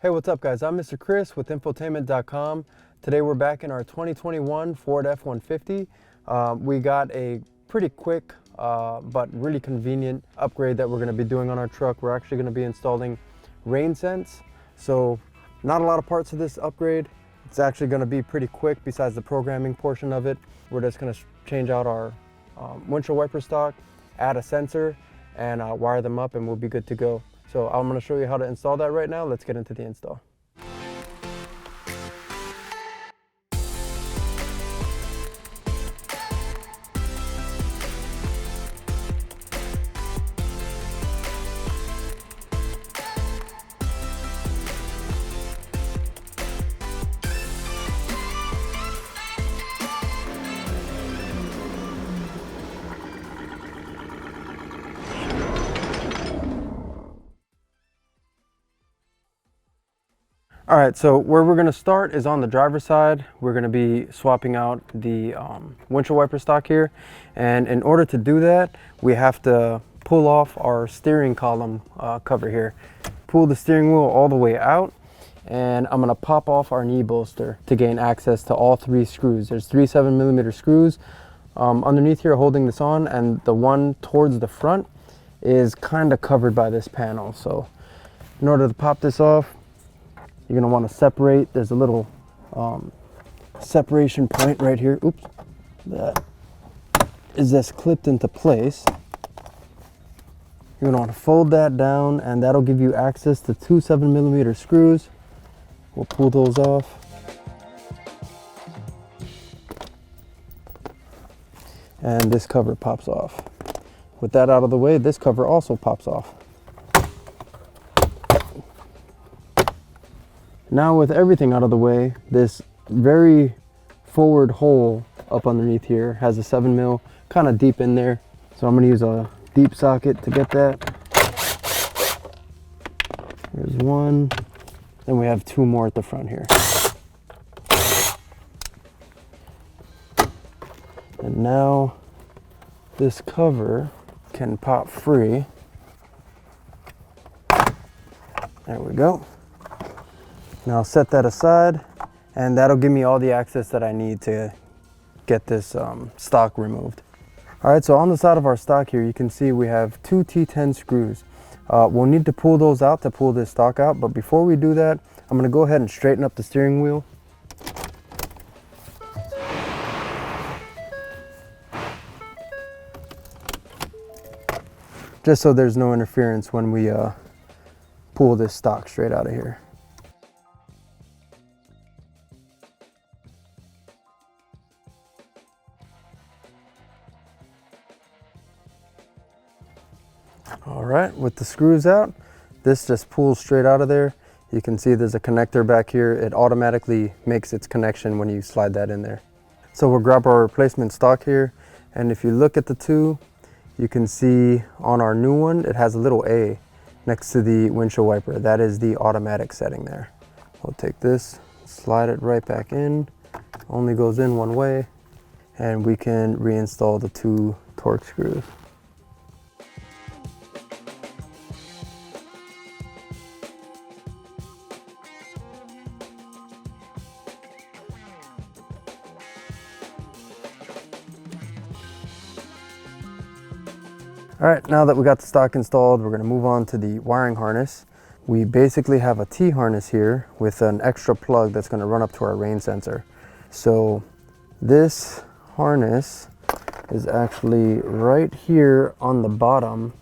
Hey, what's up guys? I'm Mr. Chris with Infotainment.com. Today we're back in our 2021 Ford F-150. We got a pretty quick but really convenient upgrade that we're going to be doing on our truck. We're actually going to be installing rain sense. So not a lot of parts of this upgrade. It's actually going to be pretty quick besides the programming portion of it. We're just going to change out our windshield wiper stock, add a sensor, and wire them up, and we'll be good to go. So I'm going to show you how to install that right now. Let's get into the install. All right, so where we're gonna start is on the driver's side. We're gonna be swapping out the windshield wiper stock here. And in order to do that, we have to pull off our steering column cover here. Pull the steering wheel all the way out, and I'm gonna pop off our knee bolster to gain access to all three screws. There's 3 7mm screws underneath here holding this on, and the one towards the front is kind of covered by this panel. So in order to pop this off, you're going to want to separate. There's a little separation point right here. Oops, that is just clipped into place. You're going to want to fold that down, and that'll give you access to 2 7mm screws. We'll pull those off. And this cover pops off. With that out of the way, this cover also pops off. Now with everything out of the way, this very forward hole up underneath here has a 7mm kind of deep in there. So I'm going to use a deep socket to get that. There's one, and we have 2 more at the front here. And now this cover can pop free. There we go. Now I'll set that aside, and that'll give me all the access that I need to get this stock removed. All right, so on the side of our stock here, you can see we have 2 T10 screws. We'll need to pull those out to pull this stock out, but before we do that, I'm gonna go ahead and straighten up the steering wheel. Just so there's no interference when we pull this stock straight out of here. All right, with the screws out, this just pulls straight out of there. You can see there's a connector back here. It automatically makes its connection when you slide that in there. So we'll grab our replacement stock here, and if you look at the 2, you can see on our new one, it has a little A next to the windshield wiper. That is the automatic setting there. We'll take this, slide it right back in, only goes in one way, and we can reinstall the 2 torque screws. All right, now that we got the stock installed, we're gonna move on to the wiring harness. We basically have a T-harness here with an extra plug that's gonna run up to our rain sensor. So this harness is actually right here on the bottom,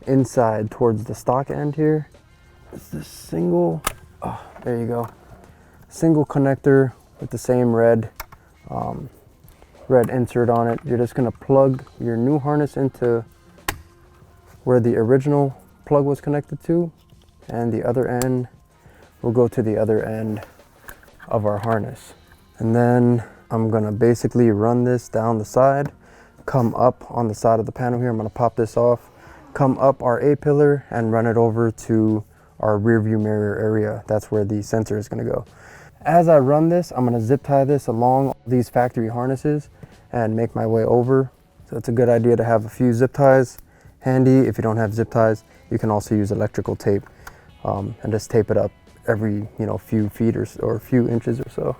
inside towards the stock end here. It's this single, oh, there you go. Single connector with the same red insert on it. You're just gonna plug your new harness into where the original plug was connected to, and the other end will go to the other end of our harness. And then I'm gonna basically run this down the side, come up on the side of the panel here. I'm gonna pop this off, come up our A-pillar and run it over to our rear view mirror area. That's where the sensor is gonna go. As I run this, I'm gonna zip tie this along these factory harnesses and make my way over. So it's a good idea to have a few zip ties handy. If you don't have zip ties, you can also use electrical tape and just tape it up every, you know, few feet or a few inches or so.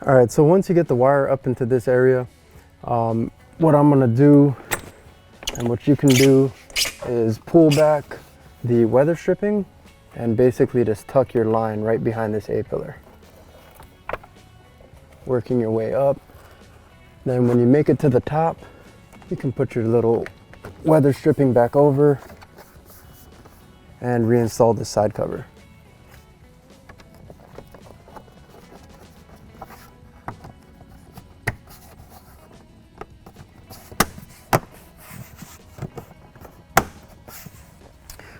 All right, so once you get the wire up into this area, what I'm gonna do and what you can do is pull back the weather stripping and basically just tuck your line right behind this A-pillar. Working your way up. Then when you make it to the top, you can put your little weather stripping back over and reinstall this side cover.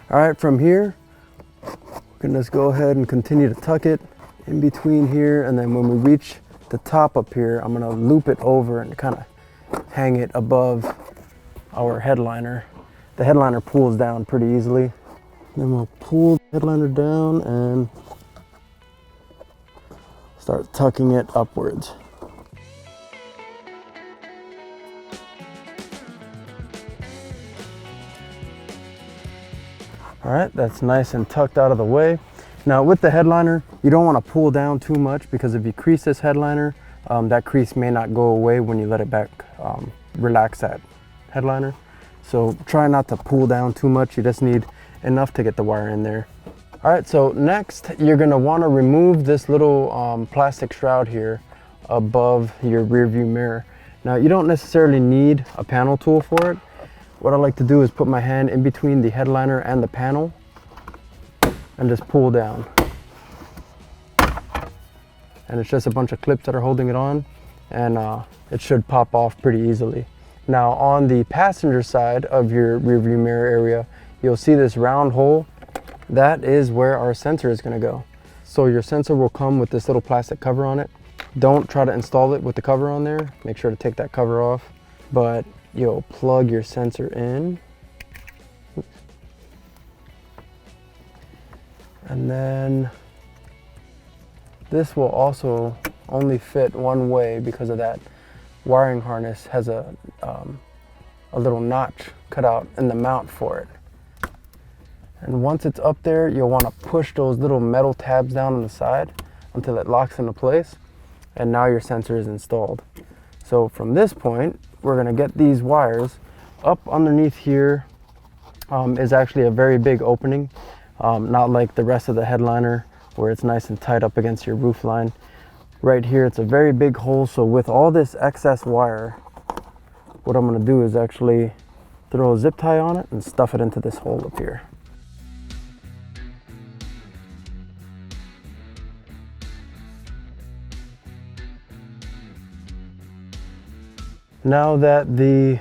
All right, from here, we're gonna just go ahead and continue to tuck it in between here, and then when we reach the top up here, I'm gonna loop it over and kind of hang it above our headliner. The headliner pulls down pretty easily. Then we'll pull the headliner down and start tucking it upwards. All right, that's nice and tucked out of the way. Now with the headliner, you don't want to pull down too much, because if you crease this headliner, that crease may not go away when you let it back relax that headliner. So try not to pull down too much. You just need enough to get the wire in there. All right, so next you're gonna want to remove this little plastic shroud here above your rear view mirror. Now you don't necessarily need a panel tool for it. What I like to do is put my hand in between the headliner and the panel and just pull down. And it's just a bunch of clips that are holding it on, and it should pop off pretty easily. Now on the passenger side of your rear view mirror area, you'll see this round hole. That is where our sensor is going to go. So your sensor will come with this little plastic cover on it. Don't try to install it with the cover on there. Make sure to take that cover off. But you'll plug your sensor in. And then this will also only fit one way because of that wiring harness has a little notch cut out in the mount for it. And once it's up there, you'll want to push those little metal tabs down on the side until it locks into place. And now your sensor is installed. So from this point, we're going to get these wires up underneath here. Is actually a very big opening, not like the rest of the headliner where it's nice and tight up against your roof line. Right here, it's a very big hole. So with all this excess wire, what I'm going to do is actually throw a zip tie on it and stuff it into this hole up here. Now that the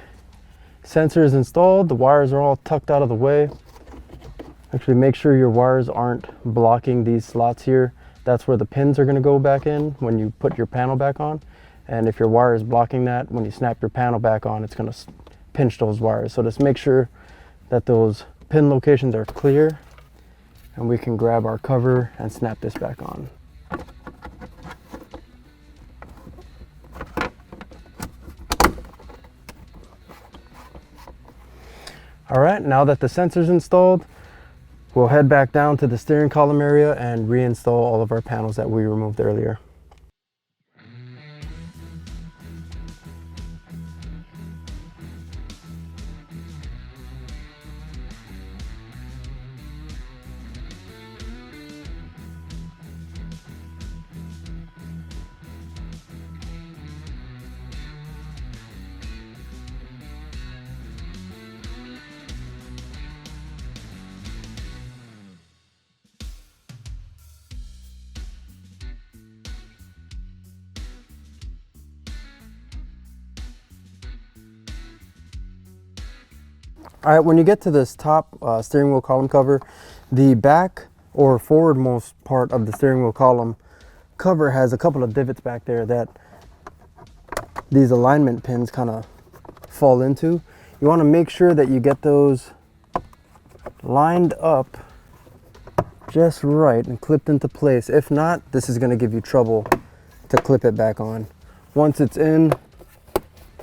sensor is installed, the wires are all tucked out of the way. Actually, make sure your wires aren't blocking these slots here. That's where the pins are going to go back in when you put your panel back on. And if your wire is blocking that, when you snap your panel back on, it's going to pinch those wires. So just make sure that those pin locations are clear, and we can grab our cover and snap this back on. All right, now that the sensor's installed, we'll head back down to the steering column area and reinstall all of our panels that we removed earlier. All right, when you get to this top steering wheel column cover, the back or forwardmost part of the steering wheel column cover has a couple of divots back there that these alignment pins kind of fall into. You want to make sure that you get those lined up just right and clipped into place. If not, this is going to give you trouble to clip it back on. Once it's in,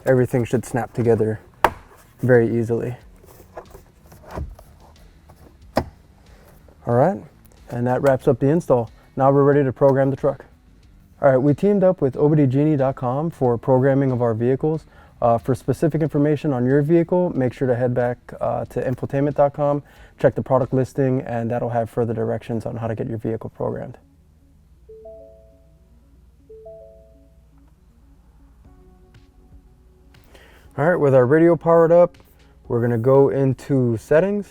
everything should snap together very easily. All right, and that wraps up the install. Now we're ready to program the truck. All right, we teamed up with obdgenie.com for programming of our vehicles. For specific information on your vehicle, make sure to head back to Infotainment.com, check the product listing, and that'll have further directions on how to get your vehicle programmed. All right, with our radio powered up, we're gonna go into settings.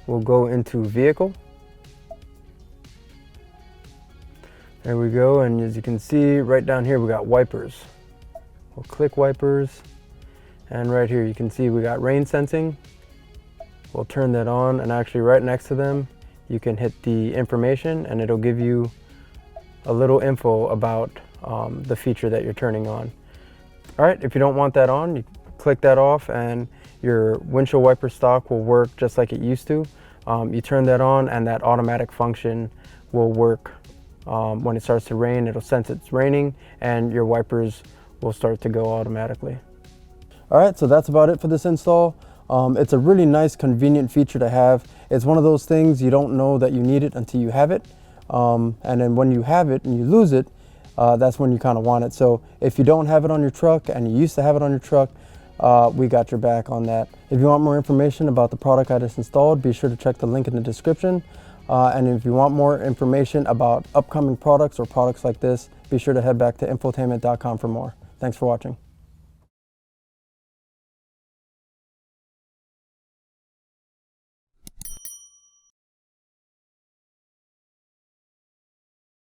We'll go into vehicle. There we go, and as you can see right down here we got wipers. We'll click wipers, and right here you can see we got rain sensing. We'll turn that on, and actually right next to them you can hit the information and it'll give you a little info about the feature that you're turning on. All right, if you don't want that on, you click that off and your windshield wiper stock will work just like it used to. You turn that on and that automatic function will work. When it starts to rain, it'll sense it's raining and your wipers will start to go automatically. All right, so that's about it for this install. It's a really nice, convenient feature to have. It's one of those things you don't know that you need it until you have it. And then when you have it and you lose it, that's when you kind of want it. So if you don't have it on your truck and you used to have it on your truck, we got your back on that. If you want more information about the product I just installed, be sure to check the link in the description. And if you want more information about upcoming products or products like this, be sure to head back to Infotainment.com for more. Thanks for watching.